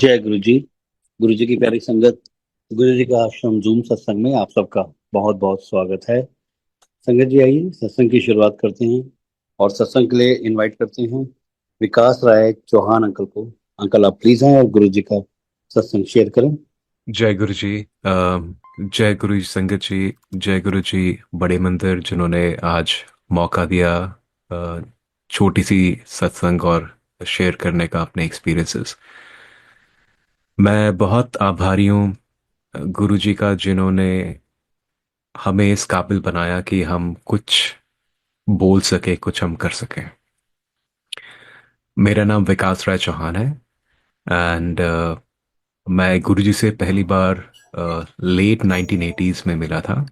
जय गुरु जी। गुरु जी की प्यारी संगत। गुरु जी का आश्रम जूम सत्संग में आप सबका बहुत बहुत स्वागत है। संगत जी आइए सत्संग की शुरुआत करते हैं और सत्संग के लिए इनवाइट करते हैं विकास राय चौहान अंकल को। अंकल आप प्लीज आए और गुरु जी का सत्संग शेयर करें। जय गुरु जी। जय गुरु जी संगत जी। जय गुरु जी बड़े मंदिर जिन्होंने आज मौका दिया छोटी सी सत्संग और शेयर करने का अपने एक्सपीरियंसेस। मैं बहुत आभारी हूँ गुरु जी का जिन्होंने हमें इस काबिल बनाया कि हम कुछ बोल सके, कुछ हम कर सकें। मेरा नाम विकास राय चौहान है एंड मैं गुरु जी से पहली बार लेट 1980s में मिला था।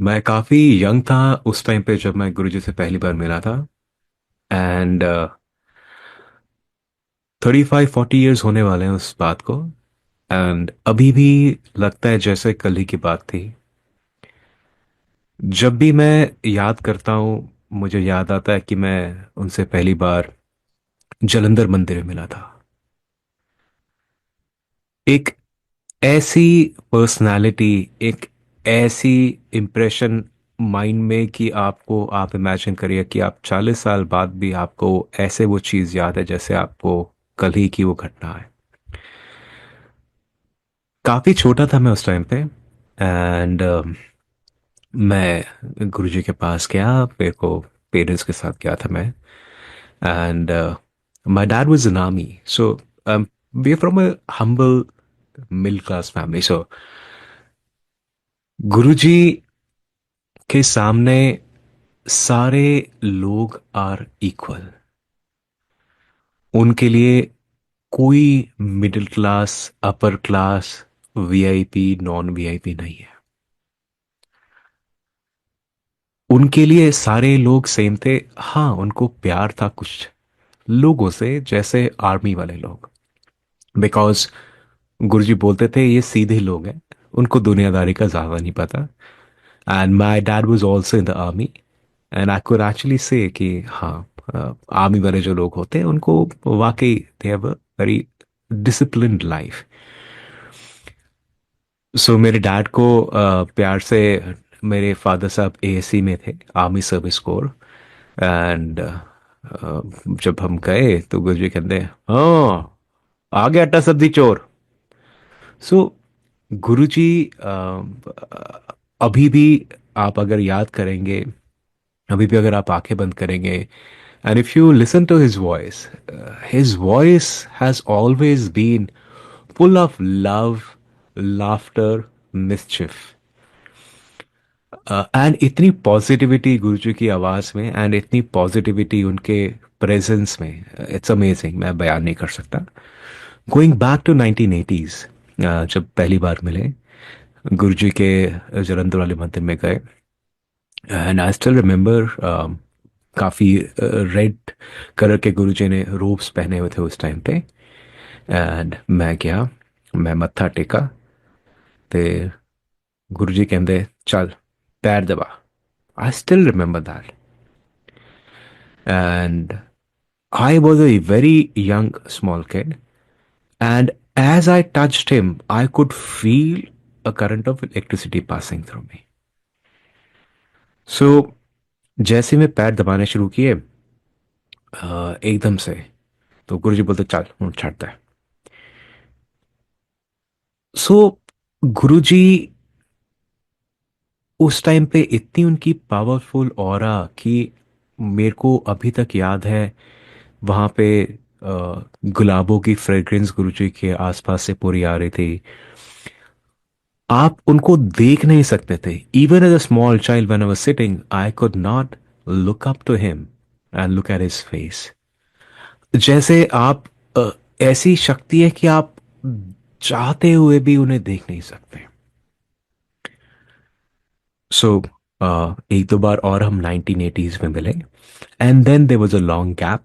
मैं काफ़ी यंग था उस टाइम पे जब मैं गुरुजी से पहली बार मिला था। एंड 35-40 ईयर्स होने वाले हैं उस बात को। एंड अभी भी लगता है जैसे कल ही की बात थी। जब भी मैं याद करता हूँ मुझे याद आता है कि मैं उनसे पहली बार जलंधर मंदिर में मिला था। एक ऐसी पर्सनालिटी, एक ऐसी इम्प्रेशन माइंड में कि आप इमेजिन करिए कि आप 40 साल बाद भी आपको ऐसे वो चीज़ याद है जैसे आपको कल ही की वो घटना है। काफ़ी छोटा था मैं उस टाइम पे। एंड मैं गुरुजी के पास गया, मेरे को पेरेंट्स के साथ गया था मैं। And my dad was an army, so we are from a humble middle class family. So Guruji के सामने सारे लोग आर इक्वल। उनके लिए कोई middle class, upper class, VIP, non VIP नहीं है। उनके लिए सारे लोग सेम थे। हाँ, उनको प्यार था कुछ लोगों से, जैसे आर्मी वाले लोग। बिकॉज गुरुजी बोलते थे ये सीधे लोग हैं, उनको दुनियादारी का ज्यादा नहीं पता। And my dad was also in the army. And I could actually से कि हाँ, आर्मी वाले जो लोग होते हैं उनको वाकई they have a very disciplined life. So मेरे डैड को प्यार से, मेरे फादर साहब एएससी में थे, आर्मी सर्विस कोर। एंड जब हम गए तो गुरुजी कहते हाँ, आ गया अट्टा सब्जी चोर। सो गुरुजी अभी भी आप अगर याद करेंगे, अभी भी अगर आप आंखें बंद करेंगे and if you listen to his voice has always been full of love, laughter, mischief. And इतनी पॉजिटिविटी गुरुजी की आवाज़ में एंड इतनी पॉजिटिविटी उनके प्रेजेंस में, इट्स अमेजिंग, मैं बयान नहीं कर सकता। गोइंग बैक टू 1980s, जब पहली बार मिले गुरुजी के जलंधर वाले मंदिर में गए। एंड आई स्टिल रिमेम्बर काफ़ी रेड कलर के गुरुजी ने रोब्स पहने हुए थे उस टाइम पे। एंड मैं गया, मैं मत्था टेका ते गुरुजी कहते चल पैर दबा। I still remember that. And I was a very young small kid, and as I touched him I could feel a current of electricity passing through me. So जैसे मैं पैर दबाने शुरू किए एकदम से तो गुरुजी बोलते चल छाटता है। सो गुरुजी उस टाइम पे इतनी उनकी पावरफुल ऑरा कि मेरे को अभी तक याद है। वहाँ पे गुलाबों की फ्रेग्रेंस गुरुजी के आसपास से पूरी आ रही थी। आप उनको देख नहीं सकते थे। Even as a small child when I was sitting I could not look up to him and look at his face. जैसे आप ऐसी शक्ति है कि आप चाहते हुए भी उन्हें देख नहीं सकते। सो एक दो बार और हम 1980s में मिले and then there was a long gap.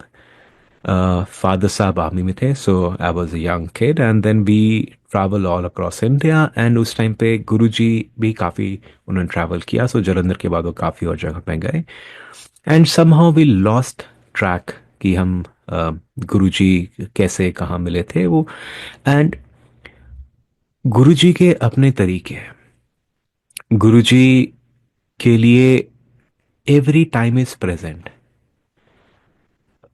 Father साहब आर्मी में थे, so I was a young kid and then we travel all across India. And उस टाइम पे गुरुजी भी काफ़ी उन्होंने ट्रैवल किया, सो जलंधर के बाद वो काफ़ी और जगह पे गए। And somehow we lost track कि हम गुरुजी कैसे कहाँ मिले थे वो। एंड गुरुजी के अपने तरीके हैं। गुरुजी के लिए एवरी टाइम इज प्रेजेंट।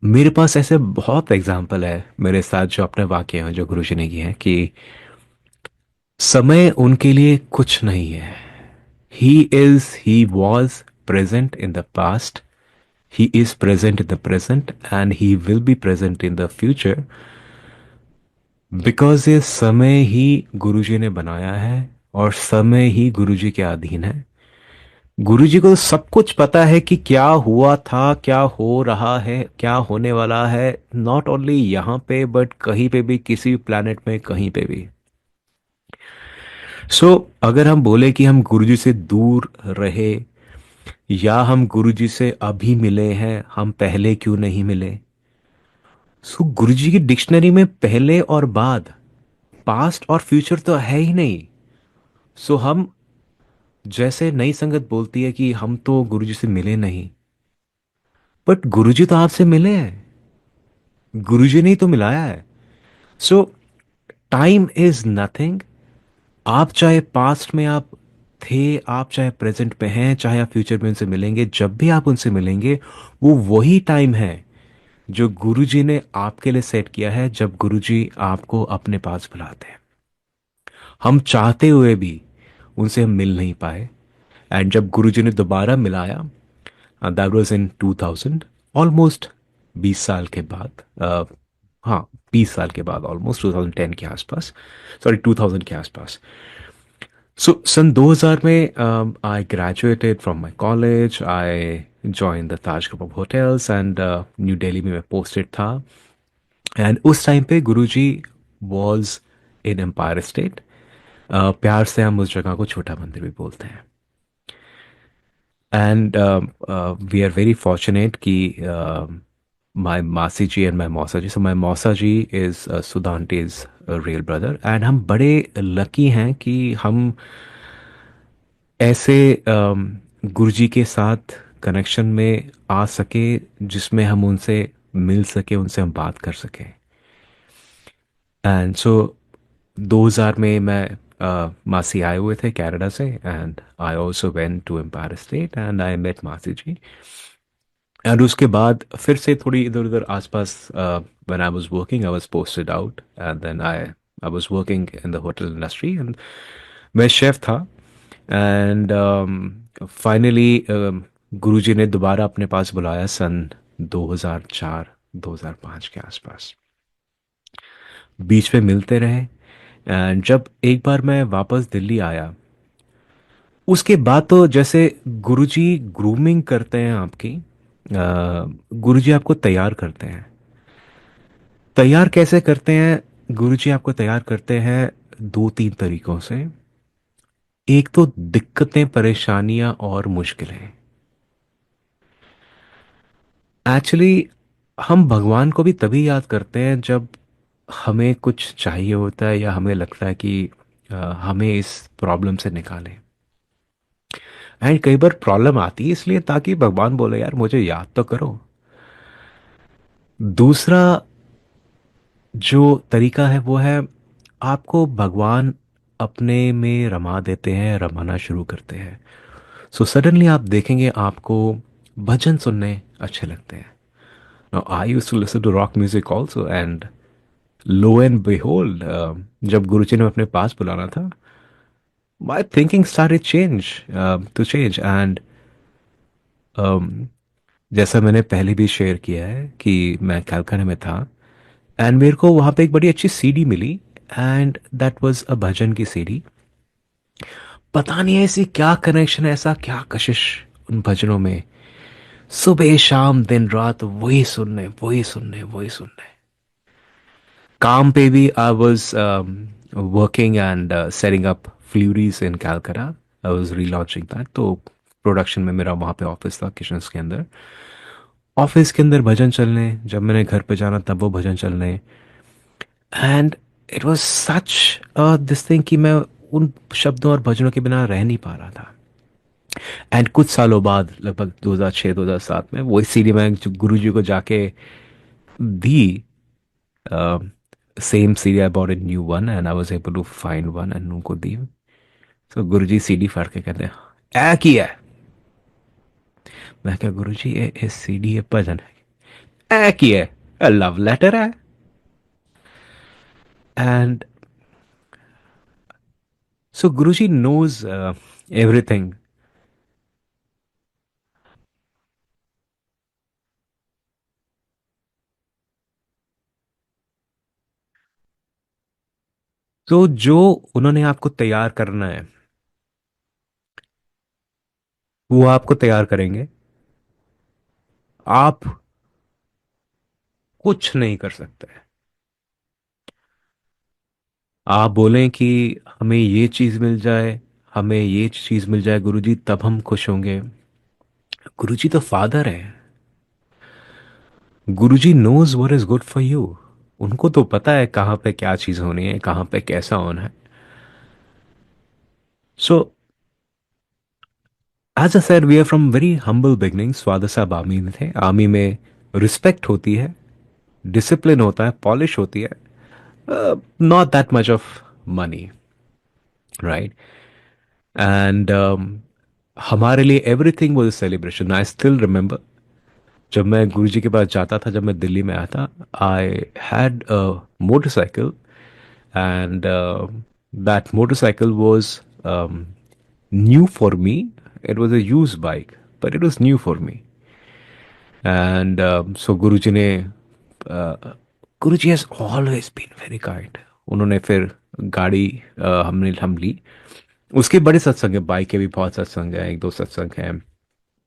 मेरे पास ऐसे बहुत एग्जाम्पल है मेरे साथ जो अपने वाक्य हैं जो गुरुजी ने किए हैं कि समय उनके लिए कुछ नहीं है। He was present in the past, he is present in the present and he will be present in the future, because ये समय ही गुरुजी ने बनाया है और समय ही गुरुजी के अधीन है। गुरुजी को सब कुछ पता है कि क्या हुआ था, क्या हो रहा है, क्या होने वाला है, नॉट ओनली यहाँ पे बट कहीं पे भी, किसी प्लैनेट में कहीं पे भी। अगर हम बोले कि हम गुरुजी से दूर रहे या हम गुरुजी से अभी मिले हैं, हम पहले क्यों नहीं मिले? गुरुजी की डिक्शनरी में पहले और बाद, पास्ट और फ्यूचर तो है ही नहीं। हम जैसे नई संगत बोलती है कि हम तो गुरुजी से मिले नहीं, बट गुरुजी तो आपसे मिले हैं, गुरुजी ने ही तो मिलाया है। सो टाइम इज नथिंग। आप चाहे पास्ट में आप थे, आप चाहे प्रेजेंट में हैं, चाहे आप फ्यूचर में उनसे मिलेंगे, जब भी आप उनसे मिलेंगे वो वही टाइम है जो गुरुजी ने आपके लिए सेट किया है, जब गुरुजी आपको अपने पास बुलाते हैं। हम चाहते हुए भी उनसे हम मिल नहीं पाए। एंड जब गुरुजी ने दोबारा मिलाया, दैट वाज इन 2000, ऑलमोस्ट 20 साल के बाद। हाँ, 20 साल के बाद, ऑलमोस्ट 2010 के आसपास, सॉरी 2000 के आसपास। सन 2000 में I graduated from my college, I join the Taj group of hotels and new Delhi में मैं पोस्टेड था। एंड उस टाइम पे गुरुजी वॉज इन एम्पायर स्टेट। प्यार से हम उस जगह को छोटा मंदिर भी बोलते हैं। And we are very fortunate कि माई मासी जी एंड माई मौसा जी, सो माई मौसा ji is Sudha aunty's real brother, and हम बड़े लकी हैं कि हम ऐसे गुरुजी के साथ कनेक्शन में आ सके जिसमें हम उनसे मिल सके, उनसे हम बात कर सके। एंड 2000 में मैं मासी आए हुए थे कनाडा से, and I also went to Empire State and I met मासी जी। एंड उसके बाद फिर से थोड़ी इधर उधर आसपास, when I was working I was posted out and then I was working in the hotel industry and मैं शेफ था। एंड फाइनली गुरुजी ने दोबारा अपने पास बुलाया सन 2004 2005 के आसपास। बीच में मिलते रहे। एंड जब एक बार मैं वापस दिल्ली आया, उसके बाद तो जैसे गुरुजी ग्रूमिंग करते हैं आपकी, गुरुजी आपको तैयार करते हैं। तैयार कैसे करते हैं? गुरुजी आपको तैयार करते हैं दो तीन तरीकों से। एक तो दिक्कतें, परेशानियां और मुश्किलें। एक्चुअली हम भगवान को भी तभी याद करते हैं जब हमें कुछ चाहिए होता है या हमें लगता है कि हमें इस प्रॉब्लम से निकालें। एंड कई बार प्रॉब्लम आती है इसलिए ताकि भगवान बोले यार मुझे याद तो करो। दूसरा जो तरीका है वो है, आपको भगवान अपने में रमा देते हैं, रमाना शुरू करते हैं। सडनली आप देखेंगे आपको भजन सुनने अच्छे लगते हैं। Now I used to listen to rock music also, and lo and behold, जब गुरुजी ने अपने पास बुलाना था, my thinking started change and जैसा मैंने पहले भी शेयर किया है कि मैं कलकत्ता में था एंड मेरे को वहाँ पे एक बड़ी अच्छी सीडी मिली, and that was a bhajan की सीडी। पता नहीं ऐसी क्या कनेक्शन है, ऐसा क्या कशिश उन भजनों में, सुबह शाम दिन रात वही सुनने वही सुनने वही सुनने। काम पे भी I was working and setting up Flurys in Calcutta. I was relaunching that, तो प्रोडक्शन में मेरा वहाँ पे ऑफिस था, किचन के अंदर। ऑफिस के अंदर भजन चलने, जब मैंने घर पे जाना तब वो भजन चलने। And it was such this thing कि मैं उन शब्दों और भजनों के बिना रह नहीं पा रहा था। एंड कुछ सालों बाद, लगभग 2006 2007 में, वो सीडी में गुरु जी को जाके the same CD. I bought a new one and I was able to find one and उनको दी. So गुरुजी सीडी फाड़ के कहते हैं ए की है. मैं क्या गुरुजी ये सीडी है भजन है ए की है लव लेटर है. And so Guruji knows everything. तो जो उन्होंने आपको तैयार करना है वो आपको तैयार करेंगे. आप कुछ नहीं कर सकते. आप बोलें कि हमें ये चीज मिल जाए, हमें ये चीज मिल जाए गुरुजी तब हम खुश होंगे. गुरुजी तो फादर है. Guruji knows what is good for you. उनको तो पता है कहाँ पे क्या चीज होनी है, कहाँ पे कैसा होना है. So as a sir we are from very humble beginnings. Father साहब आर्मी में थे. आर्मी में रिस्पेक्ट होती है, डिसिप्लिन होता है, पॉलिश होती है. Not that much of money, right? And हमारे लिए everything was celebration. I still remember जब मैं गुरुजी के पास जाता था, जब मैं दिल्ली में आया था. I had a motorcycle and that motorcycle was new for me. It was a used bike but it was new for me. And so Guruji ने Guruji has always been very kind. उन्होंने फिर गाड़ी हम ली. उसके बड़े सत्संग है, बाइक के भी बहुत सत्संग है, एक दो सत्संग है.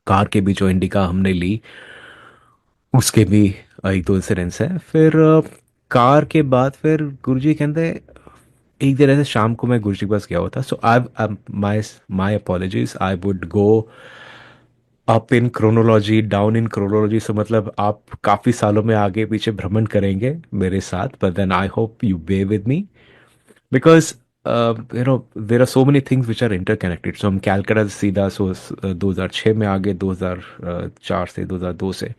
कार के भी जो इंडिका हमने ली उसके भी एक दो इंसिडेंट्स है. फिर कार के बाद फिर गुरुजी कहते एक दिन ऐसे शाम को मैं गुरुजी के पास गया हुआ था. So I my my apologies. I would go up in chronology, down in chronology. So मतलब आप काफ़ी सालों में आगे पीछे भ्रमण करेंगे मेरे साथ. But then I hope you bear with me because there are so many things which are interconnected. So हम कैलकाटा से सीधा 2006 में आगे 2004 से 2002 से.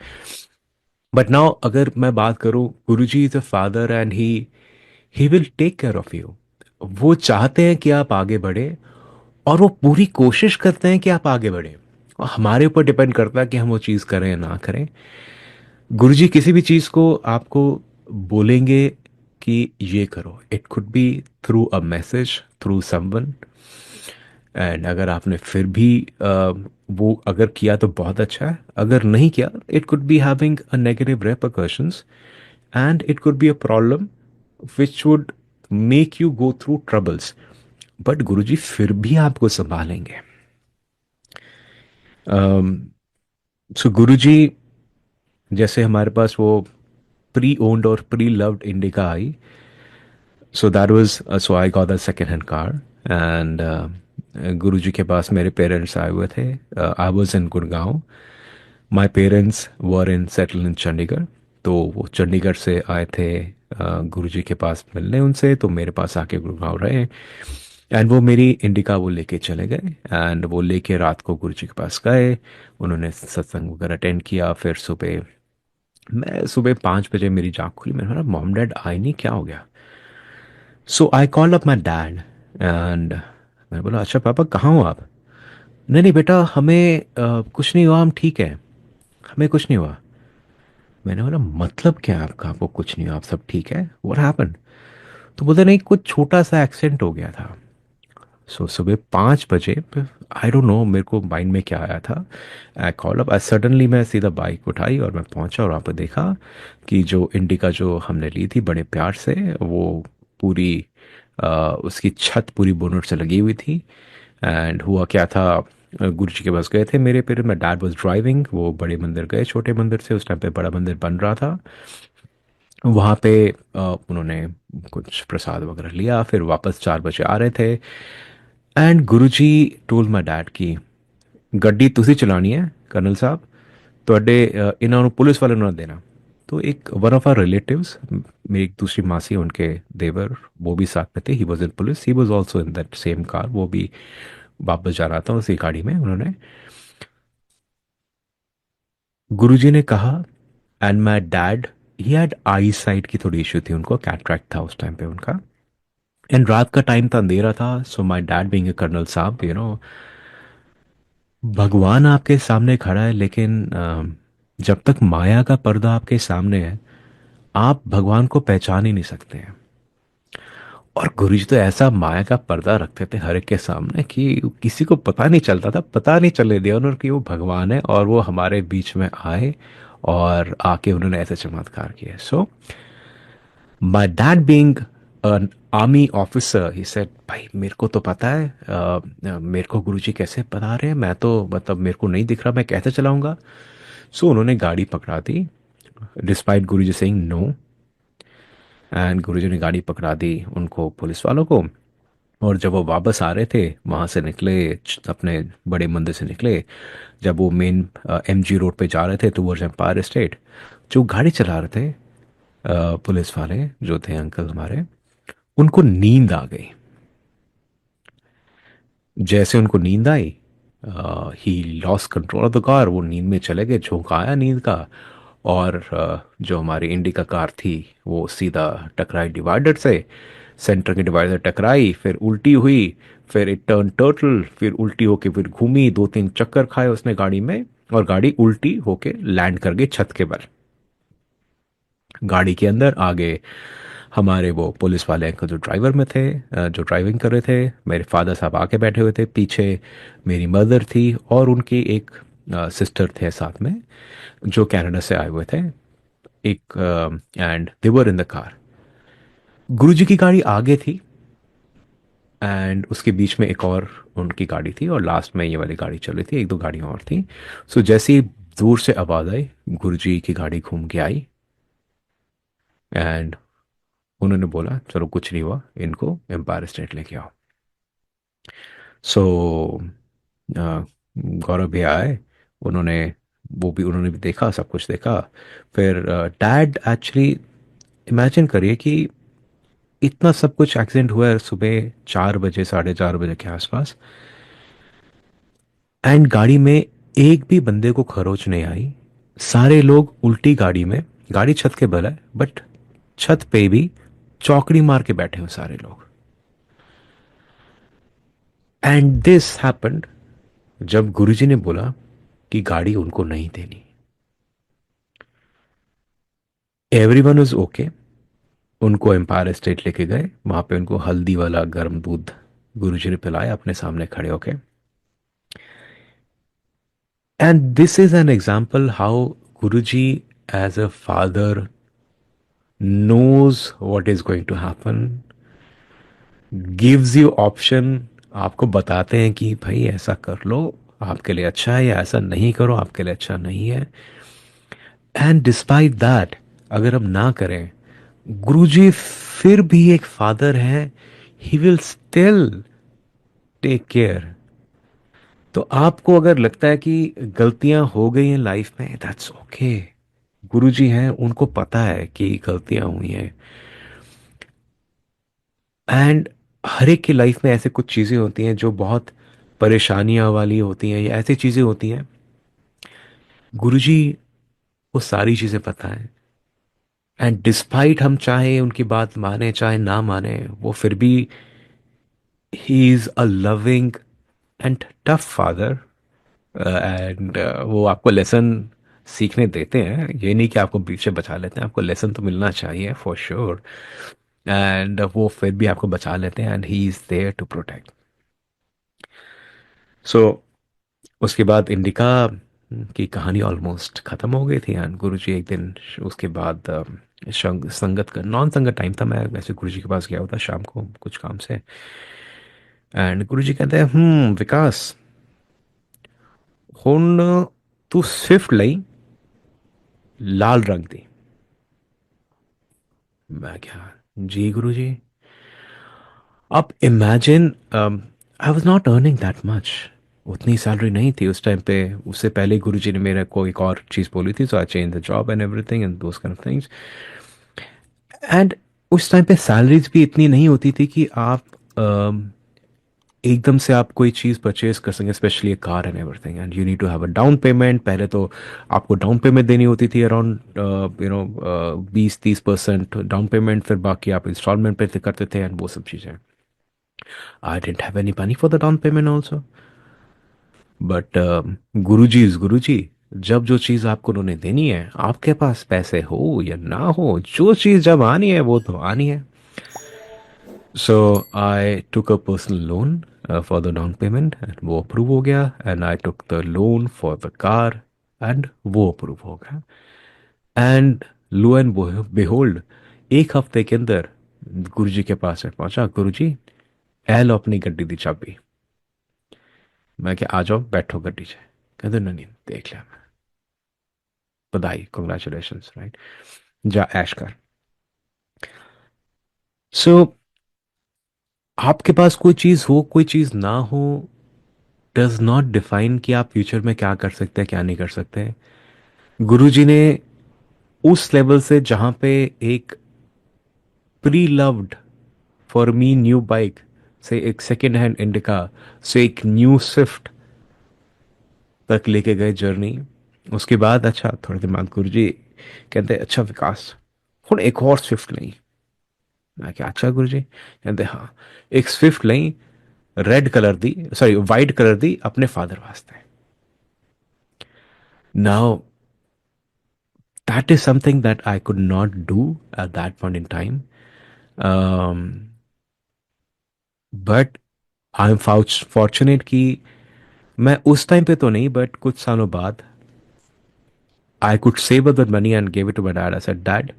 बट नाउ अगर मैं बात करूं, Guruji is a father and he will take care of you. वो चाहते हैं कि आप आगे बढ़े और वो पूरी कोशिश करते हैं कि आप आगे बढ़े. और हमारे ऊपर डिपेंड करता है कि हम वो चीज़ करें या ना करें. गुरुजी किसी भी चीज़ को आपको बोलेंगे कि ये करो. It could B through a message, through someone. And अगर आपने फिर भी वो अगर किया तो बहुत अच्छा है. अगर नहीं किया, it could be having a negative repercussions and it could be a problem which would make you go through troubles. But Guruji फिर भी आपको संभालेंगे. सो गुरुजी जैसे हमारे पास वो प्री ओन्ड और प्री लव्ड इंडिका आई. So that was so I got the second hand car. And Guruji के पास मेरे पेरेंट्स आए हुए थे. I was in Gurgaon. My parents were in settle in Chandigarh. तो वो चंडीगढ़ से आए थे गुरुजी के पास मिलने उनसे. तो मेरे पास आके गुड़गांव रहे. एंड वो मेरी इंडिका वो लेके चले गए. एंड वो लेके रात को गुरुजी के पास गए. उन्होंने सत्संग वगैरह अटेंड किया. फिर सुबह 5 बजे मेरी जाग खुली. मैंने बोला मॉम डैड आए नहीं, क्या हो गया. So I call up my dad and मैंने बोला अच्छा पापा कहाँ हो आप. नहीं नहीं बेटा हमें कुछ नहीं हुआ, हम ठीक है, हमें कुछ नहीं हुआ. मैंने बोला मतलब क्या है आपका, आपको कुछ नहीं हुआ, आप सब ठीक है, व्हाट हैपेंड. तो बोलते नहीं कुछ छोटा सा एक्सीडेंट हो गया था. सो सुबह 5 बजे आई डोंट नो मेरे को माइंड में क्या आया था. आई कॉल अप सडनली. मैं सीधा बाइक उठाई और मैं पहुंचा और वहाँ पर देखा कि जो इंडिका जो हमने ली थी बड़े प्यार से, वो पूरी उसकी छत पूरी बोनट से लगी हुई थी. एंड हुआ क्या था, गुरु जी के पास गए थे मेरे पेरेंट्स. मैं डैड वाज ड्राइविंग. वो बड़े मंदिर गए, छोटे मंदिर से. उस टाइम पे बड़ा मंदिर बन रहा था. वहाँ पे उन्होंने कुछ प्रसाद वगैरह लिया. फिर वापस 4 बजे आ रहे थे. And Guruji told my dad कि गड्डी तुसी चलानी है कर्नल साहब, ਤੁਹਾਡੇ इन्होंने पुलिस वाले ने देना. तो एक वन ऑफ आर रिलेटिव्स, मेरी एक दूसरी मासी उनके देवर, वो भी साथ में थे. He was in police, he was also in that same car. वो भी वापस जा रहा था उसी गाड़ी में. उन्होंने गुरुजी ने कहा and my dad he had I site की थोड़ी इशू थी, उनको कैटरैक्ट था उस टाइम पे उनका। एंड रात का टाइम था, अंधेरा था। So my dad being a colonel साहब, भगवान आपके सामने खड़ा है, लेकिन जब तक माया का पर्दा आपके सामने है, आप भगवान को पहचान ही नहीं सकते हैं। और गुरुजी तो ऐसा माया का पर्दा रखते थे हर एक के सामने कि किसी को पता नहीं चलता था, पता नहीं चलने दिया उन्होंने कि वो भगवान है, और वो हमारे बीच में आए और आके उन्होंने ऐसे चमत्कार किए। सो my dad being an army officer, he said, भाई मेरे को तो पता है, मेरे को गुरुजी कैसे बता रहे हैं, मैं तो मतलब मेरे को नहीं दिख रहा, मैं कैसे चलाऊंगा। सो उन्होंने गाड़ी पकड़ा दी, despite Guruji saying no. And Guruji ने गाड़ी पकड़ा दी उनको, पुलिस वालों को। और जब वो वापस आ रहे थे वहाँ से निकले, अपने बड़े मंदिर से निकले, जब वो मेन एमजी रोड पे जा रहे थे टूवर्ड्स एम्पायर स्टेट, जो गाड़ी चला रहे थे पुलिस वाले जो थे अंकल हमारे, उनको नींद आ गई। जैसे उनको नींद आई, he lost control of the car, वो नींद में चले गए, झोंका आया नींद का। और जो हमारी इंडिका कार थी वो सीधा टकराई डिवाइडर से, सेंटर के डिवाइडर टकराई, फिर उल्टी हुई, फिर इट टर्न टर्टल, फिर उल्टी होके फिर घूमी, दो तीन चक्कर खाए उसने गाड़ी में, और गाड़ी उल्टी होके लैंड कर गई छत के बल। गाड़ी के अंदर आगे हमारे वो पुलिस वाले अंकल जो ड्राइवर में थे, जो ड्राइविंग कर रहे थे, मेरे फादर साहब आके बैठे हुए थे, पीछे मेरी मदर थी, और उनकी एक सिस्टर थे साथ में जो कनाडा से आए हुए थे, एक, and they were in the car. Guruji की गाड़ी आगे थी, एंड उसके बीच में एक और उनकी गाड़ी थी, और लास्ट में ये वाली गाड़ी चल रही थी, एक दो गाड़ियाँ और थी। सो जैसे ही दूर से आवाज़ आई, गुरुजी की गाड़ी घूम के आई, एंड उन्होंने बोला चलो कुछ नहीं हुआ, इनको एम्पायर स्टेट लेके आओ। सो गौरव भैया आए, उन्होंने उन्होंने भी देखा, सब कुछ देखा। फिर डैड एक्चुअली, इमेजिन करिए कि इतना सब कुछ एक्सीडेंट हुआ है सुबह 4 बजे, 4:30 बजे के आसपास, एंड गाड़ी में एक भी बंदे को खरोच नहीं आई। सारे लोग उल्टी गाड़ी में, गाड़ी छत के बल है बट छत पे भी चौकड़ी मार के बैठे हुए सारे लोग। एंड दिस हैपेंड जब गुरुजी ने बोला कि गाड़ी उनको नहीं देनी। एवरीवन इज ओके, उनको एम्पायर स्टेट लेके गए, वहां पे उनको हल्दी वाला गर्म दूध गुरुजी ने पिलाया अपने सामने खड़े होके। And this is an example how Guruji as a father knows what is going to happen, gives you option, आपको बताते हैं कि भाई ऐसा कर लो आपके लिए अच्छा है, या ऐसा नहीं करो आपके लिए अच्छा नहीं है। एंड डिस्पाइट दैट, अगर हम ना करें, गुरुजी फिर भी एक फादर है, he will still take care. तो आपको अगर लगता है कि गलतियां हो गई हैं लाइफ में, दैट्स ओके। गुरुजी हैं, उनको पता है कि गलतियां हुई हैं। एंड हर एक की लाइफ में ऐसे कुछ चीज़ें होती हैं जो बहुत परेशानियां वाली होती हैं, या ऐसी चीज़ें होती हैं, गुरुजी वो सारी चीज़ें पता है। एंड डिस्पाइट हम चाहे उनकी बात माने चाहे ना माने, वो फिर भी he is a loving and tough father. And वो आपको लेसन सीखने देते हैं, ये नहीं कि आपको पीछे बचा लेते हैं, आपको लेसन तो मिलना चाहिए फॉर श्योर। एंड वो फिर भी आपको बचा लेते हैं, and he is there to protect. So उसके बाद इंडिका की कहानी ऑलमोस्ट ख़त्म हो गई थी, एंड गुरुजी एक दिन उसके बाद संगत का नॉन संगत टाइम था, मैं वैसे गुरुजी के पास गया होता शाम को कुछ काम से। एंड गुरुजी कहते हैं, विकास, हुन तू स्विफ्ट लई लाल रंग दी। मैं क्या, जी गुरुजी। अब imagine, I was not earning that much, उतनी सैलरी नहीं थी उस टाइम पे। उससे पहले गुरुजी ने मेरे को एक और चीज़ बोली थी, so I change the job and everything and those kind of things. And उस टाइम पे सैलरीज भी इतनी नहीं होती थी कि आप एकदम से आप कोई चीज़ परचेज कर सकें, specially a car and everything, and you need to have a down payment. पहले तो आपको डाउन पेमेंट देनी होती थी अराउंड 20-30% डाउन पेमेंट, फिर बाकी आप इंस्टॉलमेंट पे करते थे एंड वो सब चीज़ें। I didn't have any money for the down payment also, but Guruji is Guruji. जब जो चीज़ आपको उन्होंने देनी है, आपके पास पैसे हो या ना हो, जो चीज़ जब आनी है वो तो आनी है। So I took a personal loan for the down payment and वो अप्रूव हो गया, and I took the loan for the car and वो अप्रूव हो गया। And lo and behold, एक हफ्ते के अंदर गुरुजी के पास में पहुंचा, गुरुजी ए लो अपनी गड्डी दी चाबी। मैं क्या, आ जाओ बैठो गड्डी से। कहते नहीं नहीं, देख लिया मैं, बधाई, कॉन्ग्रेचुलेशंस, राइट, जा ऐश कर। सो आपके पास कोई चीज़ हो कोई चीज़ ना हो डज नॉट डिफाइन कि आप फ्यूचर में क्या कर सकते हैं क्या नहीं कर सकते। गुरुजी ने उस लेवल से जहां पे एक pre loved for me new bike से एक सेकेंड हैंड इंडिका से एक न्यू स्विफ्ट तक लेके गए जर्नी। उसके बाद अच्छा थोड़े दिन बाद गुरुजी कहते अच्छा विकास, ਹੁਣ एक और स्विफ्ट नहीं। मैं क्या, अच्छा गुरुजी? कहते हाँ, एक स्विफ्ट नहीं, रेड कलर दी, सॉरी वाइट कलर दी अपने फादर वास्ते। Now that is something that I could not do at that point in time. Um, but I'm fortunate कि मैं उस टाइम पे तो नहीं, बट कुछ सालों बाद I could save that money and give it to my dad. I said dad,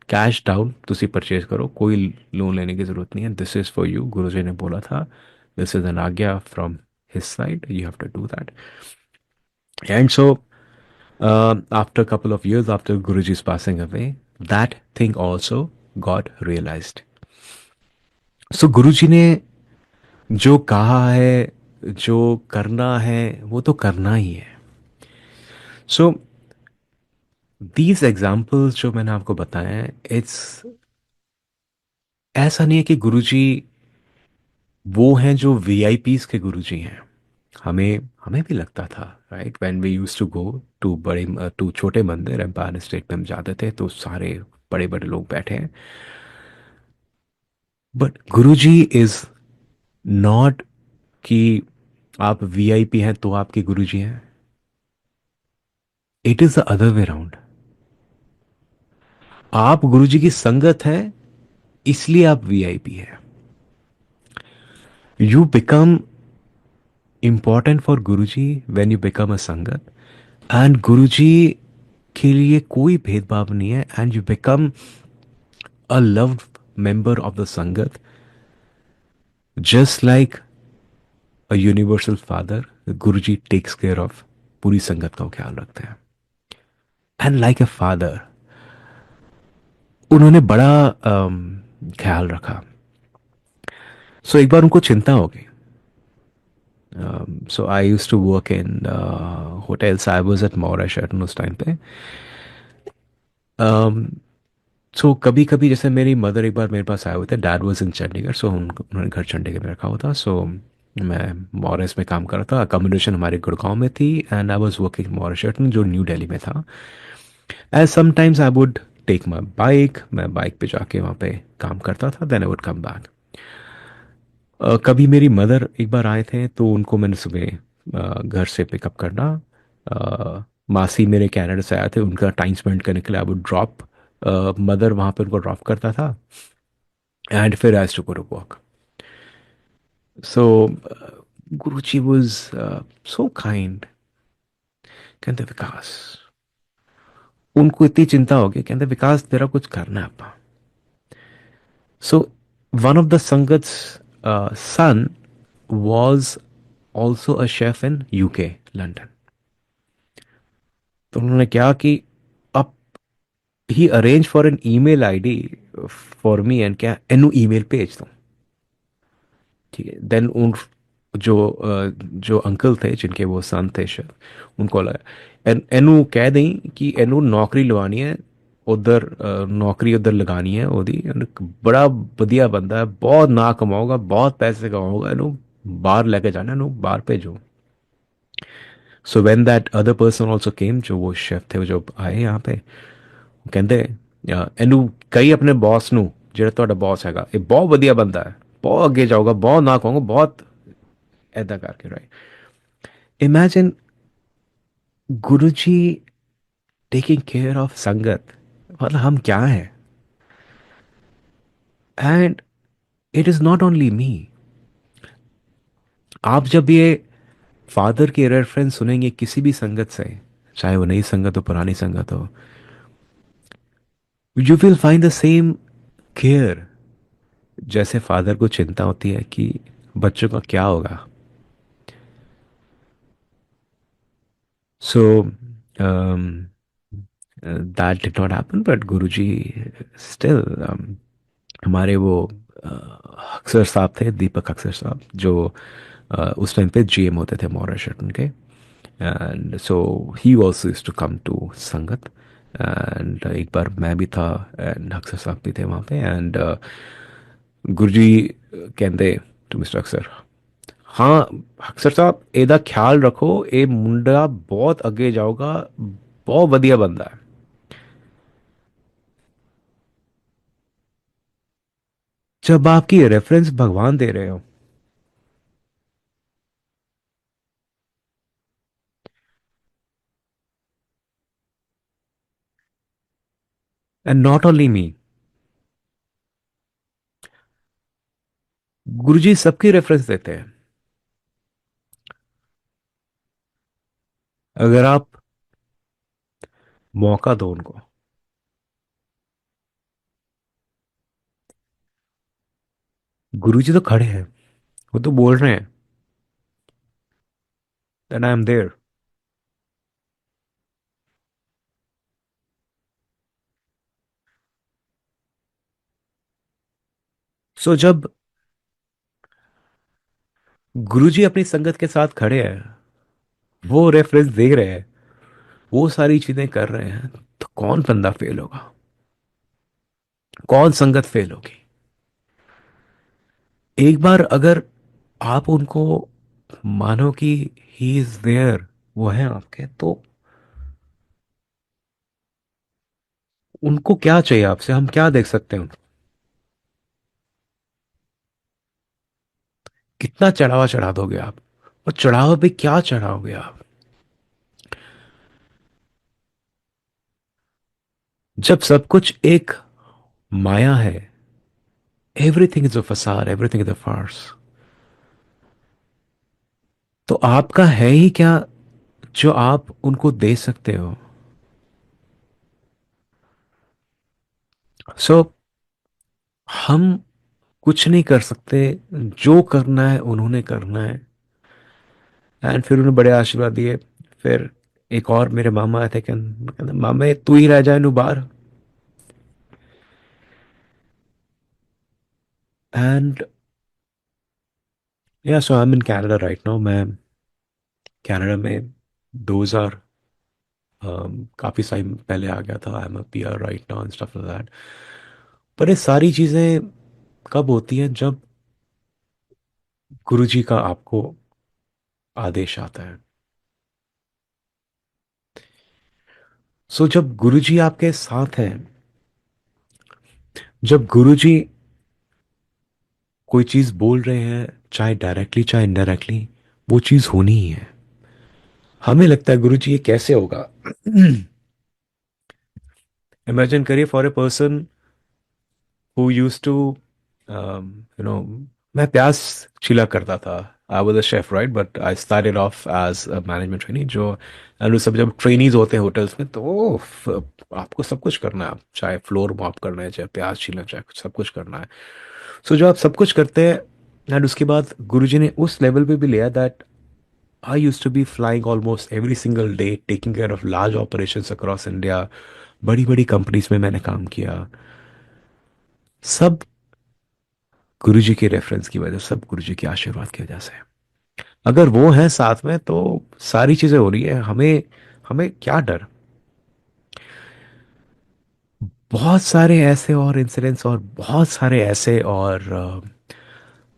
cash down ਤੁਸੀਂ परचेज करो, कोई लोन लेने की जरूरत नहीं है, this is for you. Guruji ने बोला था, दिस इज एन आज्ञा from his side, you have to do that. And so after a couple of years after Guruji's passing away, that thing also got realized. So Guruji ने जो कहा है, जो करना है, वो तो करना ही है। सो दीज एग्जाम्पल्स जो मैंने आपको बताए हैं, इट्स ऐसा नहीं है कि गुरुजी वो हैं जो वीआईपीस के गुरुजी हैं। हमें हमें भी लगता था, right, when we used to go to बड़े टू छोटे मंदिर एम्पायर स्टेट में हम जाते थे तो सारे बड़े बड़े लोग बैठे हैं। बट गुरुजी इज नॉट कि आप वीआईपी हैं तो आपके गुरुजी हैं। It is the other way round. आप गुरुजी की संगत हैं इसलिए आप वीआईपी हैं। You become important for Guruji when you become a संगत, एंड गुरुजी के लिए कोई भेदभाव नहीं है, and you become a loved member of the Sangat, just like a universal father, Guruji takes care of पूरी संगत का वो ख्याल रखते हैं। एंड लाइक ए फादर उन्होंने बड़ा ख्याल रखा। सो एक बार उनको चिंता हो गई। So I used to work in hotels, I was at Mauritius उस टाइम पे। सो कभी कभी जैसे मेरी मदर एक बार मेरे पास आए हुए थे, डैड वाज इन चंडीगढ़, सो उन्होंने घर चंडीगढ़ में रखा हुआ था। सो मैं मॉरिस में काम कर रहा था, अकोमोडेशन हमारे गुड़गांव में थी, and I was working Mauritius जो न्यू दिल्ली में था। As sometimes I would take my bike, मैं बाइक पे जाके वहाँ पे काम करता था, then I would come back. कभी मेरी मदर एक बार आए थे तो उनको मैंने सुबह घर से पिकअप करना। मासी मेरे कनाडा से आए थे, उनका टाइम स्पेंड करने के लिए आई वुड ड्रॉप मदर, वहाँ पे उनको ड्रॉप करता था, एंड फिर I to go to work. So Guruji was so kind. कहते विकास, उनको इतनी चिंता हो गई, कहते विकास तेरा कुछ करना है अपना। So one of the sangat's son was also a chef in UK, London. तो उन्होंने क्या कि अब he arrange for an email ID for me, and क्या एनु ईमेल भेज दो, ठीक है। देन उन जो अंकल थे जिनके वो सन थे शेफ, उनको लगा एनु कह दें कि एनु नौकरी लवानी है उधर, नौकरी उधर लगानी है ओदी, बड़ा बढ़िया बंदा है, बहुत ना कमाओगा, बहुत पैसे कमाओगा एनु, बार लेके जाना, नो बार पे जो। So when that other person also केम, जो वो शेफ थे जो आए यहाँ पे, वो ਕਹਿੰਦੇ ਇਹਨੂੰ ਕਈ ਆਪਣੇ ਬੌਸ ਨੂੰ, ਜਿਹੜਾ ਤੁਹਾਡਾ ਬੌਸ ਹੈਗਾ ਇਹ ਬਹੁਤ ਵਧੀਆ ਬੰਦਾ ਹੈ, ਬਹੁਤ ਅੱਗੇ ਜਾਊਗਾ, ਬਹੁਤ ਨਾ ਕਹੂੰਗਾ, ਬਹੁਤ ਐਦਾਂ ਕਰਕੇ, right. Imagine Guruji taking care of संगत, मतलब हम क्या हैं। And it is not only me. आप जब ये फादर के रेफरेंस सुनेंगे किसी भी संगत से, चाहे वो नई संगत हो पुरानी संगत हो, you will find the same care. जैसे फादर को चिंता होती है कि बच्चों का क्या होगा। So that did not happen, but Guruji still, हमारे वो अक्सर साहब थे, दीपक अक्सर साहब, जो उस टाइम पे जीएम होते थे मॉरिशस के। And so he also used to come to sangat. And एक बार मैं भी था एंड अक्सर साहब भी थे वहाँ पे। एंड गुरुजी कहते टू मिस्टर अक्सर, हाँ अक्सर साहब ਇਹਦਾ ख्याल रखो, ये मुंडा बहुत अगे जाऊगा, बहुत बढ़िया बंदा है। जब आपकी रेफरेंस भगवान दे रहे हो, एंड नॉट ओनली मी, गुरुजी सबकी रेफरेंस देते हैं। अगर आप मौका दो उनको, गुरुजी तो खड़े हैं, वो तो बोल रहे हैं दैट आई एम देयर। सो जब गुरुजी अपनी संगत के साथ खड़े हैं, वो रेफरेंस दे रहे हैं, वो सारी चीजें कर रहे हैं, तो कौन बंदा फेल होगा, कौन संगत फेल होगी। एक बार अगर आप उनको मानो कि ही इज देयर, वो है आपके, तो उनको क्या चाहिए आपसे, हम क्या देख सकते हैं उनको। कितना चढ़ावा चढ़ा दोगे आप, और चढ़ावा पे क्या चढ़ाओगे आप। जब सब कुछ एक माया है, एवरीथिंग इज अ फसाद, एवरीथिंग इज अ फार्स, तो आपका है ही क्या जो आप उनको दे सकते हो। सो हम कुछ नहीं कर सकते, जो करना है उन्होंने करना है। एंड फिर उन्हें बड़े आशीर्वाद दिए। फिर एक और मेरे मामा आए थे, कहते मामे तू ही रह जाए नु बाहर। And yeah so I am in Canada right now. मैं कनाडा में 2000 काफी टाइम पहले आ गया था। I am a PR right now and stuff like that. पर ये सारी चीजें कब होती हैं, जब गुरुजी का आपको आदेश आता है। सो जब गुरुजी आपके साथ हैं, जब गुरुजी कोई चीज बोल रहे हैं, चाहे डायरेक्टली चाहे इनडायरेक्टली, वो चीज होनी ही है। हमें लगता है गुरुजी ये कैसे होगा। इमेजिन करिए for a person who use to you know, मैं प्याज छिला करता था। I was a chef right, but I started off as a management trainee. जो एंड सब जब ट्रेनीज होते हैं होटल्स में, तो आपको सब कुछ करना है, चाहे फ्लोर मॉप करना है, चाहे प्याज छीलना, चाहे सब कुछ करना है। सो जो आप सब कुछ करते हैं, एंड उसके बाद गुरुजी ने उस लेवल पे भी लिया that I used to be flying almost every single day, taking care of large operations across India. बड़ी बड़ी कंपनीज में मैंने काम किया। सब गुरुजी के रेफरेंस की वजह, सब गुरुजी के आशीर्वाद की वजह से। अगर वो है साथ में, तो सारी चीजें हो रही है। हमें हमें क्या डर। बहुत सारे ऐसे और इंसिडेंट्स और बहुत सारे ऐसे और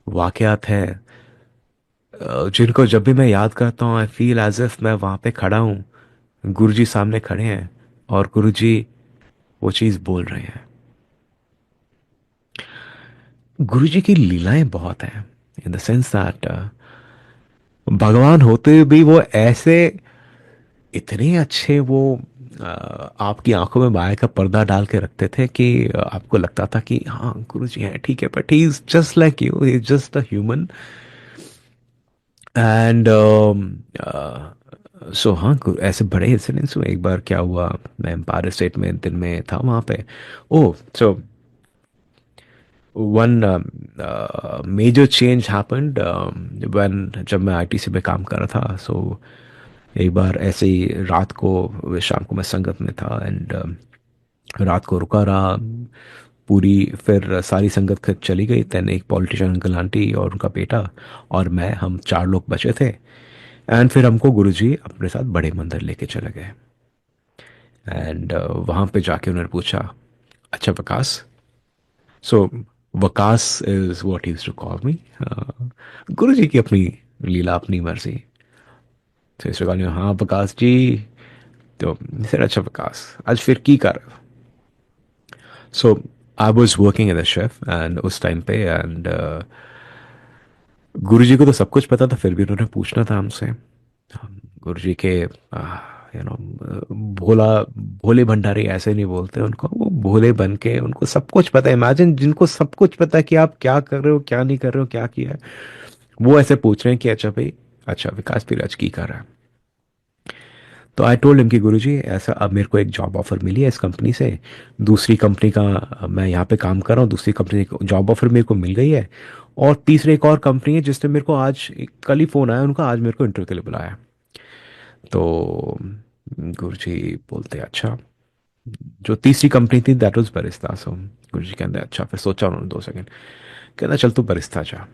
वाकयात हैं जिनको जब भी मैं याद करता हूँ आई फील एज इफ मैं वहाँ पे खड़ा हूँ, गुरुजी सामने खड़े हैं और गुरुजी वो चीज़ बोल रहे हैं। गुरुजी की लीलाएं बहुत हैं, इन द सेंस दैट भगवान होते हुए भी वो ऐसे इतने अच्छे वो आपकी आंखों में माया का पर्दा डाल के रखते थे कि आपको लगता था कि हाँ गुरुजी हैं ठीक है, but he is just like you, he is just a human. And so हाँ, ऐसे बड़े इंसिडेंट्स हुए। एक बार क्या हुआ, मैं एम्पायर स्टेट में दिन में था वहाँ पे। Oh so one major change happened when, जब मैं आईटीसी में काम कर रहा था। सो एक बार ऐसे ही रात को, शाम को मैं संगत में था एंड रात को रुका रहा पूरी। फिर सारी संगत खत चली गई, देन एक पॉलिटिशियन अंकल आंटी और उनका बेटा और मैं, हम चार लोग बचे थे। एंड फिर हमको गुरुजी अपने साथ बड़े मंदिर लेके चले गए। एंड वहाँ पे जाके उन्होंने पूछा, अच्छा Vikas. So Vakas is what used to call me. Guruji की अपनी लीला, अपनी मर्जी। तो इस प्रकार हाँ विकास जी। तो सर अच्छा विकास, आज फिर की कर रहे हो? So I was working as a chef and उस टाइम पे, एंड गुरुजी को तो सब कुछ पता था, फिर भी उन्होंने पूछना था हमसे। गुरुजी के भोला, भोले भंडारी ऐसे नहीं बोलते उनको, वो भोले बन के उनको सब कुछ पता है। इमेजिन जिनको सब कुछ पता है कि आप क्या कर रहे हो क्या नहीं कर रहे हो क्या किया है, वो ऐसे पूछ रहे हैं कि अच्छा भाई, अच्छा विकास पीराज की कर रहा है। तो आई टोल्ड हिम कि गुरुजी ऐसा, अब मेरे को एक जॉब ऑफर मिली है इस कंपनी से, दूसरी कंपनी का मैं यहाँ पे काम कर रहा हूँ, दूसरी कंपनी की जॉब ऑफर मेरे को मिल गई है। और तीसरी एक और कंपनी है जिसने मेरे को आज, कल ही फ़ोन आया उनका, आज मेरे को इंटरव्यू के लिए बुलाया। तो गुरुजी बोलते अच्छा, जो तीसरी कंपनी थी दैट वाज बरिस्ता। सो गुरुजी कहते अच्छा, फिर सोचा उन्होंने 2 सेकंड, कहता चल तू बरिस्ता जा,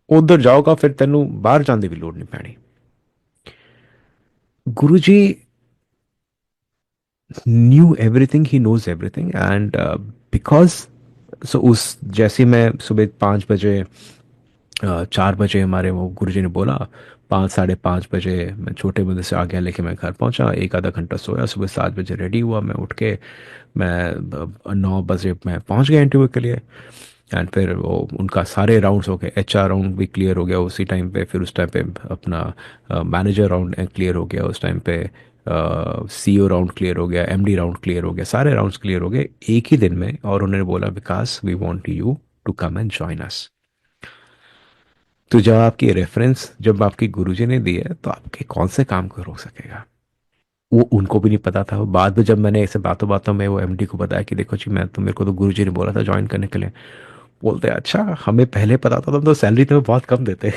उधर जाओगा फिर तेनू बाहर जाने की भी लोड़ नहीं पैनी। गुरुजी knew everything, he knows everything, and because, so उस जैसे मैं सुबह 5 बजे, 4 बजे हमारे वो गुरुजी ने बोला, 5, 5:30 बजे मैं छोटे बंदे से आ गया लेके मैं घर पहुंचा, एक आधा घंटा सोया, सुबह 7 बजे रेडी हुआ, मैं उठ के मैं 9 बजे मैं पहुंच गया इंटरव्यू के लिए। एंड फिर वो उनका सारे राउंड्स हो गए, एचआर राउंड भी क्लियर हो गया उसी टाइम पे, फिर उस टाइम पे अपना मैनेजर राउंड क्लियर हो गया उस टाइम पे, सीईओ राउंड क्लियर हो गया, एमडी राउंड क्लियर हो गया, सारे राउंड्स क्लियर हो गए एक ही दिन में। और उन्होंने बोला Vikas we want you to come and join us. तो जब आपकी रेफरेंस जब आपके गुरुजी ने दी है तो आपके कौन से काम को रोक सकेगा। वो उनको भी नहीं पता था। बाद में जब मैंने ऐसे बातों बातों में वो एमडी को बताया कि देखो जी, मैं तो, मेरे को तो गुरुजी ने बोला था ज्वाइन करने के लिए, बोलते अच्छा हमें पहले पता था, तुम तो सैलरी तुम्हें बहुत कम देते।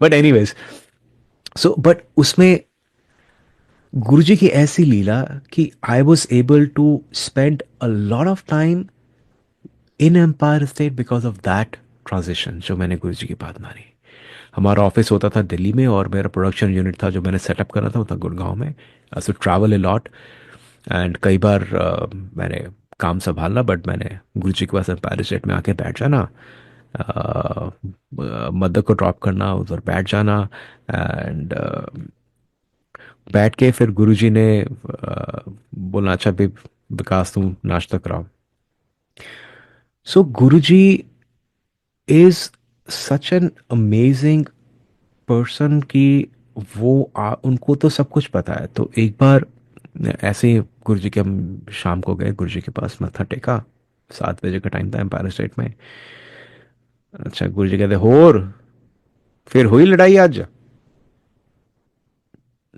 बट एनीवेज, सो बट उसमें गुरुजी की ऐसी लीला कि I was able to spend a lot of time in Empire State because of that transition जो मैंने गुरुजी की बात मानी। हमारा ऑफिस होता था दिल्ली में और मेरा प्रोडक्शन यूनिट था जो मैंने सेटअप करा था वो था गुड़गांव में। सो ट्रैवल ए लॉट एंड कई बार मैंने काम संभालना, बट मैंने गुरुजी के पास एम्पायर स्टेट में आके बैठ जाना, मदर को ड्रॉप करना, उधर बैठ जाना। एंड बैठ के फिर गुरुजी ने बोला अच्छा भी विकास तुम नाश्ता कराओ। So Guruji is such an amazing person कि उनको तो सब कुछ पता है। तो एक बार ऐसे ही गुरुजी के, हम शाम को गए गुरुजी के पास, मत्था टेका, 7 बजे का टाइम था एम्पायर स्टेट में। अच्छा गुरुजी कहते होर फिर हुई लड़ाई आज।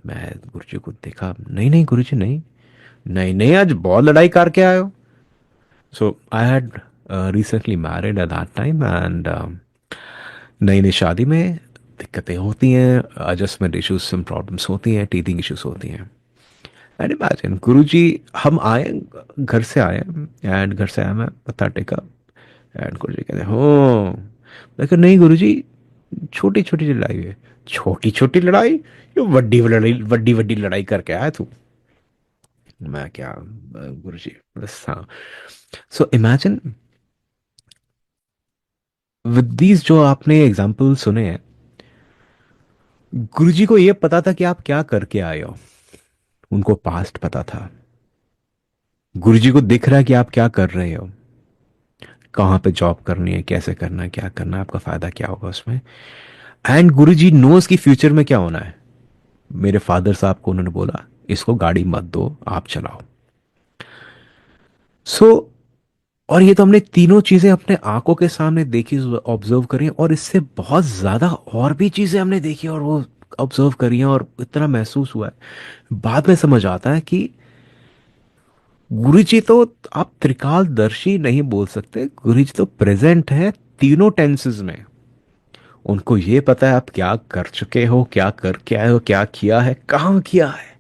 मैं गुरुजी को देखा, नहीं नहीं गुरुजी नहीं, नहीं नहीं आज बहुत लड़ाई करके आए हो। So I had recently married at that time and नई नई शादी में दिक्कतें होती हैं, एडजस्टमेंट इश्यूज, सम प्रॉब्लम्स होती हैं, टीथिंग इश्यूज होती हैं। एंड इमेजिन गुरुजी, हम आए, घर से आए, एंड घर से आया मैं, मत्था टेका, एंड गुरुजी कहते हो, लेकिन नहीं गुरुजी, छोटी छोटी लड़ाई है। छोटी छोटी लड़ाई, ये वड्डी लड़ाई, वड्डी वड्डी लड़ाई करके आया तू। मैं क्या गुरुजी, बस हाँ। सो इमेजिन विद दीज जो आपने एग्जाम्पल सुने हैं, गुरुजी को ये पता था कि आप क्या करके आए हो, उनको पास्ट पता था। गुरुजी को दिख रहा है कि आप क्या कर रहे हो, कहाँ पे जॉब करनी है, कैसे करना है, क्या करना है, आपका फायदा क्या होगा उसमें। एंड गुरुजी नोज कि फ्यूचर में क्या होना है। मेरे फादर साहब को उन्होंने बोला, इसको गाड़ी मत दो, आप चलाओ। सो और ये तो हमने तीनों चीजें अपने आंखों के सामने देखी, ऑब्जर्व करी, और इससे बहुत ज्यादा और भी चीजें हमने देखी और वो ऑब्जर्व करी हैं, और इतना महसूस हुआ है। बाद में समझ आता है कि गुरुजी तो, आप त्रिकालदर्शी नहीं बोल सकते, गुरुजी तो प्रेजेंट है तीनों टेंसेस में। उनको ये पता है आप क्या कर चुके हो, क्या करके आए हो, क्या किया है, कहाँ किया है।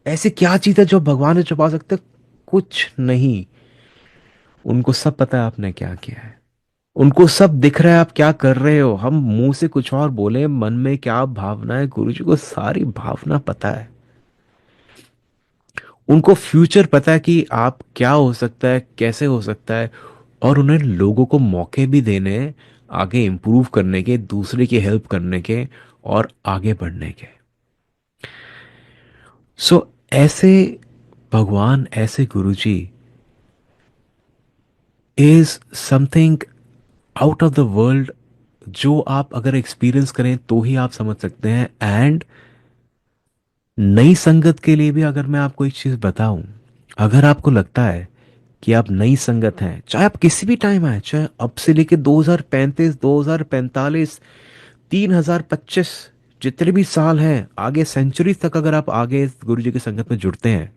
ऐसी क्या चीज है जो भगवान ने छुपा सकते? कुछ नहीं। उनको सब पता है आपने क्या किया है, उनको सब दिख रहा है आप क्या कर रहे हो। हम मुंह से कुछ और बोले, मन में क्या भावना है, गुरुजी को सारी भावना पता है। उनको फ्यूचर पता है कि आप क्या हो सकता है, कैसे हो सकता है। और उन्हें लोगों को मौके भी देने हैं, आगे इंप्रूव करने के, दूसरे की हेल्प करने के, और आगे बढ़ने के। सो ऐसे भगवान, ऐसे Guruji is something out of the world, जो आप अगर एक्सपीरियंस करें तो ही आप समझ सकते हैं। एंड नई संगत के लिए भी अगर मैं आपको एक चीज बताऊं, अगर आपको लगता है कि आप नई संगत हैं, चाहे आप किसी भी टाइम आए, चाहे अब से लेके 2035, 2045, 3025, जितने भी साल हैं आगे, सेंचुरी तक अगर आप आगे गुरु जी की संगत में जुड़ते हैं,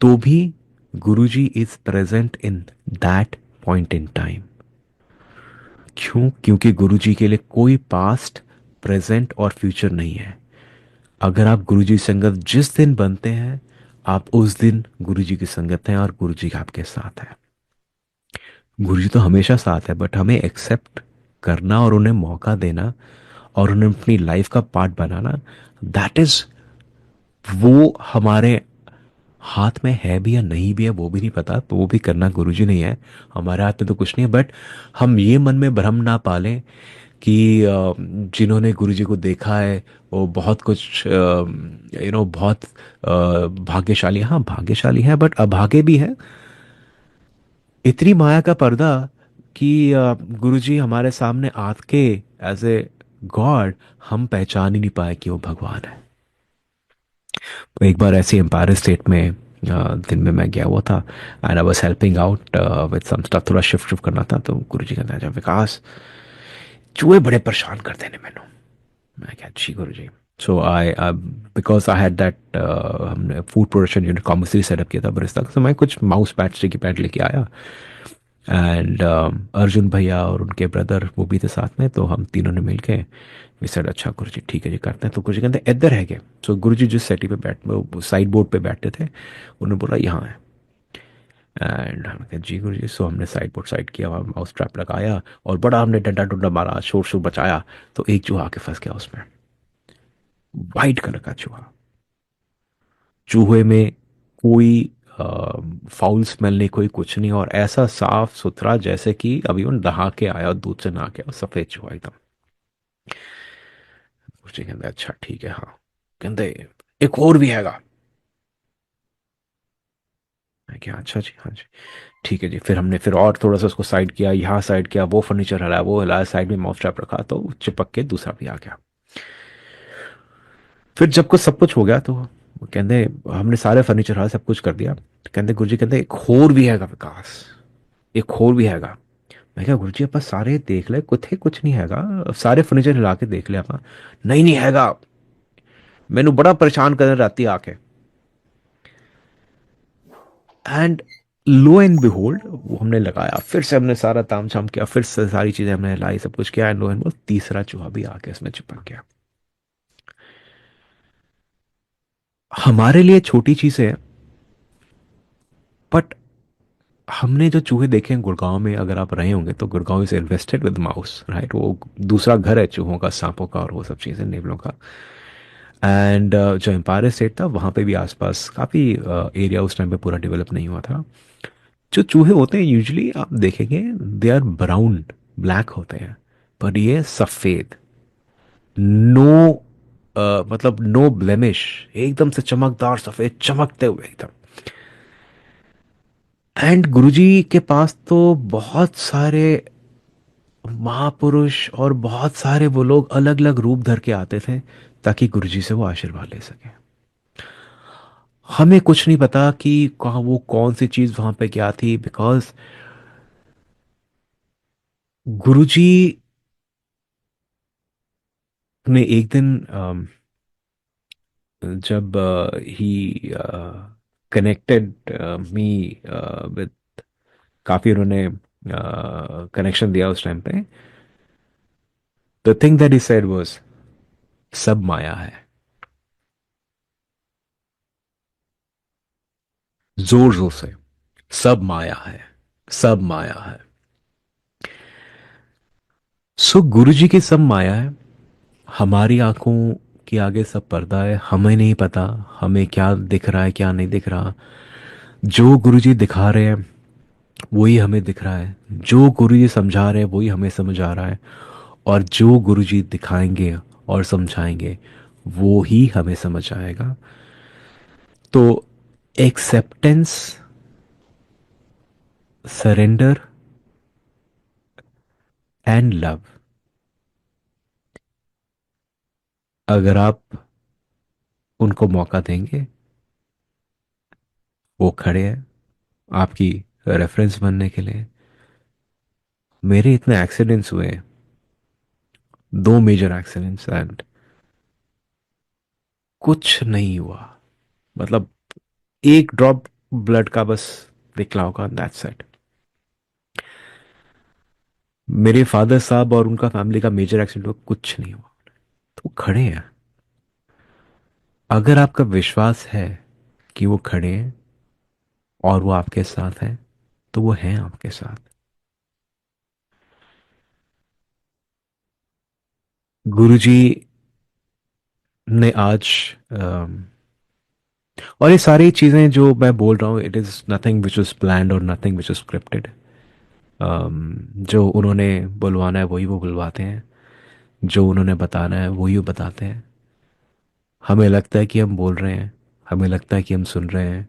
तो भी Guru ji is present in that point in time. क्यों? क्योंकि गुरु जी के लिए कोई पास्ट, प्रेजेंट और फ्यूचर नहीं है। अगर आप गुरु जी की संगत जिस दिन बनते हैं, आप उस दिन गुरु जी की संगत हैं, और गुरु जी आपके साथ है। गुरु जी तो हमेशा साथ है, बट हमें एक्सेप्ट करना और उन्हें मौका देना और उन्हें अपनी लाइफ का पार्ट बनाना, दैट इज, वो हमारे हाथ में है भी या नहीं भी है वो भी नहीं पता, तो वो भी करना गुरुजी नहीं है। हमारे हाथ में तो कुछ नहीं है। बट हम ये मन में भ्रम ना पालें कि जिन्होंने गुरुजी को देखा है वो बहुत कुछ, बहुत भाग्यशाली। हाँ, भाग्यशाली है, बट अभागे भी है। इतनी माया का पर्दा कि गुरुजी हमारे सामने आके एज ए गॉड हम पहचान ही नहीं पाए कि वो भगवान है। एक बार ऐसे एम्पायर स्टेट में दिन में मैं गया हुआ था, and I was helping out with some stuff, थोड़ा शिफ्ट शिफ्ट करना था। तो गुरुजी कहते हैं, विकास, चूहे बड़े परेशान करते हैं मैंने। मैं क्या, जी गुरुजी। सो आई, बिकॉज आई हैड दैट, हमने फूड प्रोडक्शन यूनिट कॉमर्सरी सेटअप किया था बरिस्ता का, तो मैं कुछ माउस पैड, स्टिकी पैड लेके आया। एंड अर्जुन भैया और उनके ब्रदर वो भी थे साथ में, तो हम तीनों ने मिल के वी सेड, अच्छा गुरुजी ठीक है जी, करते हैं। तो गुरुजी कहते हैं, इधर है क्या? सो गुरुजी जिस सेटी पे बैठ, साइड बोर्ड पे बैठे थे, उन्होंने बोला यहाँ है। एंड हमने कहा जी गुरुजी। सो हमने साइड बोर्ड साइड किया, माउस ट्रैप लगाया, और बड़ा हमने डंडा डुंडा मारा, शोर शोर बचाया। तो एक चूहा आके फंस गया उसमें, वाइट कलर का चूहा। चूहे में कोई फाउल स्मेल नहीं, कोई कुछ नहीं, और ऐसा साफ सुथरा जैसे कि अभी वो नहा के आया, दूध से नहा के आया, सफेद चूहा एकदम। उसने कहते अच्छा ठीक है, हाँ। कहते एक और भी हैगा। मैं क्या, अच्छा जी, हाँ जी, ठीक है जी। फिर हमने फिर और थोड़ा सा उसको साइड किया, यहाँ साइड किया, वो फर्नीचर हलाया, वो हिलाया, साइड में माउस ट्रैप रखा, तो चिपक के दूसरा भी आ गया। फिर जब कुछ सब कुछ हो गया, तो वो कहते हमने सारे फर्नीचर हला, सब कुछ कर दिया, तो कहते गुरुजी, कहते एक और भी हैगा विकास, एक और भी हैगा। मैं क्या गुरुजी, आप सारे देख ले, कुछ नहीं हैगा, सारे फर्नीचर हिला के देख ले आप। नहीं नहीं हैगा, मैनू बड़ा परेशान कर राती आके। एंड लो एंड बिहोल्ड वो हमने लगाया, फिर से हमने सारा ताम झाम किया, फिर से सारी चीजें हमने लाई, सब कुछ किया, एंड लो एंड बिहोल्ड तीसरा चूहा भी आके इसमें चिपक गया। हमारे लिए छोटी चीजें हैं, बट हमने जो चूहे देखे हैं गुड़गांव में, अगर आप रहे होंगे तो Gurgaon is invested with mouse, right? वो दूसरा घर है चूहों का, सांपों का, और वो सब चीजें, नेवलों का। एंड जो एम्पायर स्टेट था, वहाँ पे भी आसपास काफ़ी एरिया उस टाइम पे पूरा डेवलप नहीं हुआ था। जो चूहे होते हैं यूजुअली आप देखेंगे, दे आर ब्राउन, ब्लैक होते हैं, पर ये सफ़ेद, नो, मतलब नो ब्लेमिश, एकदम से चमकदार सफेद चमकते हुए एकदम। एंड गुरुजी के पास तो बहुत सारे महापुरुष और बहुत सारे वो लोग अलग अलग रूप धर के आते थे ताकि गुरुजी से वो आशीर्वाद ले सके। हमें कुछ नहीं पता कि कहाँ वो कौन सी चीज वहां पे क्या थी, बिकॉज गुरुजी ने एक दिन जब ही कनेक्टेड मी विद, काफी उन्होंने कनेक्शन दिया उस टाइम पे, the thing that he said was, सब माया है। जोर जोर से, सब माया है, सब माया है। सो गुरु जी की सब माया है, हमारी आंखों के आगे सब पर्दा है, हमें नहीं पता हमें क्या दिख रहा है क्या नहीं दिख रहा। जो गुरु जी दिखा रहे हैं वही हमें दिख रहा है, जो गुरु जी समझा रहे हैं वही हमें समझ आ रहा है, और जो गुरु जी दिखाएंगे और समझाएंगे वो ही हमें समझ आएगा। तो एक्सेप्टेंस, सरेंडर एंड लव, अगर आप उनको मौका देंगे, वो खड़े हैं आपकी रेफरेंस बनने के लिए। मेरे इतने एक्सीडेंट्स हुए हैं, दो मेजर एक्सीडेंट्स, एंड कुछ नहीं हुआ, मतलब एक ड्रॉप ब्लड का बस निकला होगा, दैट्स इट। मेरे फादर साहब और उनका फैमिली का मेजर एक्सीडेंट हुआ, कुछ नहीं हुआ। तो वो खड़े हैं, अगर आपका विश्वास है कि वो खड़े हैं और वो आपके साथ हैं, तो वो हैं आपके साथ। गुरुजी ने आज अम, और ये सारी चीजें जो मैं बोल रहा हूँ, it is nothing which is planned और नथिंग विच इज स्क्रिप्टेड। जो उन्होंने बुलवाना है वही वो बुलवाते हैं, जो उन्होंने बताना है वही वो बताते हैं। हमें लगता है कि हम बोल रहे हैं, हमें लगता है कि हम सुन रहे हैं,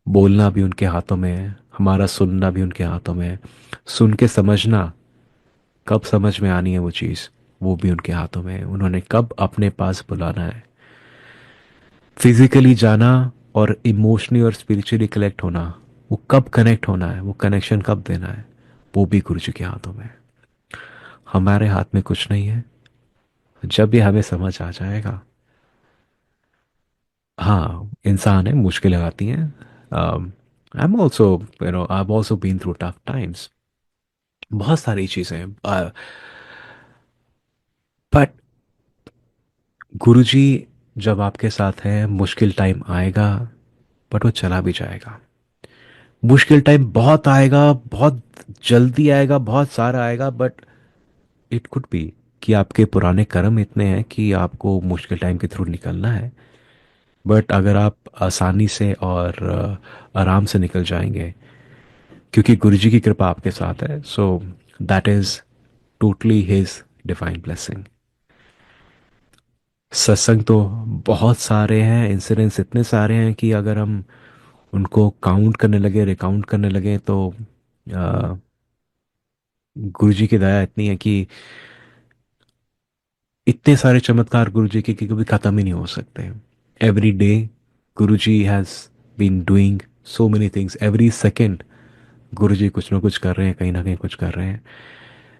बोलना भी उनके हाथों में है, हमारा सुनना भी उनके हाथों में है, सुन के समझना, कब समझ में आनी है वो चीज़, वो भी उनके हाथों में है। उन्होंने कब अपने पास बुलाना है, फिजिकली जाना और इमोशनली और स्पिरिचुअली कनेक्ट होना, वो कब कनेक्ट होना है, वो कनेक्शन कब देना है, वो भी गुरु जी के हाथों में है। हमारे हाथ में कुछ नहीं है, जब ये हमें समझ आ जाएगा। हाँ, इंसान है, मुश्किलें आती हैं। I am also, I have also been through tough times, बहुत सारी चीज़ें, बट गुरुजी जब आपके साथ हैं, मुश्किल टाइम आएगा, बट वो चला भी जाएगा। मुश्किल टाइम बहुत आएगा, बहुत जल्दी आएगा, बहुत सारा आएगा, बट इट कुड बी कि आपके पुराने कर्म इतने हैं कि आपको मुश्किल टाइम के थ्रू निकलना है। बट अगर आप आसानी से और आराम से निकल जाएंगे, क्योंकि गुरुजी की कृपा आपके साथ है, so that is totally his divine blessing. सत्संग तो बहुत सारे हैं, इंसिडेंट्स इतने सारे हैं कि अगर हम उनको काउंट करने लगे, रिकाउंट करने लगे, तो गुरु जी की दया इतनी है कि इतने सारे चमत्कार गुरु जी के कि कभी खत्म ही नहीं हो सकते। Every day Guru ji has been doing so many things, every second Guru ji कुछ ना कुछ कर रहे हैं, कहीं ना कहीं कुछ कर रहे हैं।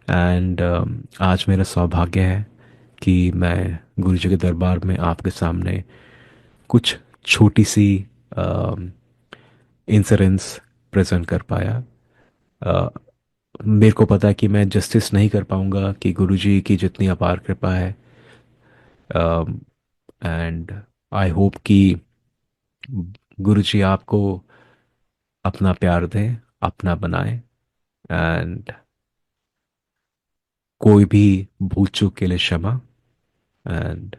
एंड आज मेरा सौभाग्य है कि मैं गुरु जी के दरबार में आपके सामने कुछ छोटी सी इंसिडेंस प्रेजेंट कर पाया। अ, मेरे को पता है कि मैं जस्टिस नहीं कर पाऊंगा कि गुरुजी की जितनी अपार कृपा है, एंड आई होप कि गुरुजी आपको अपना प्यार दें, अपना बनाए, एंड कोई भी भूल चूक के लिए क्षमा, एंड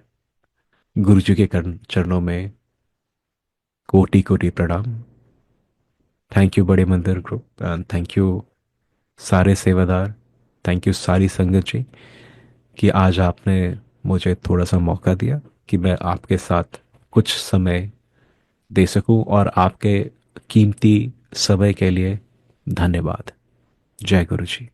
गुरुजी के चरणों में कोटि कोटि प्रणाम। थैंक यू बड़े मंदिर ग्रुप, एंड थैंक यू सारे सेवादार, थैंक यू सारी संगत जी। कि आज आपने मुझे थोड़ा सा मौका दिया कि मैं आपके साथ कुछ समय दे सकूं, और आपके कीमती समय के लिए धन्यवाद। जय गुरु जी।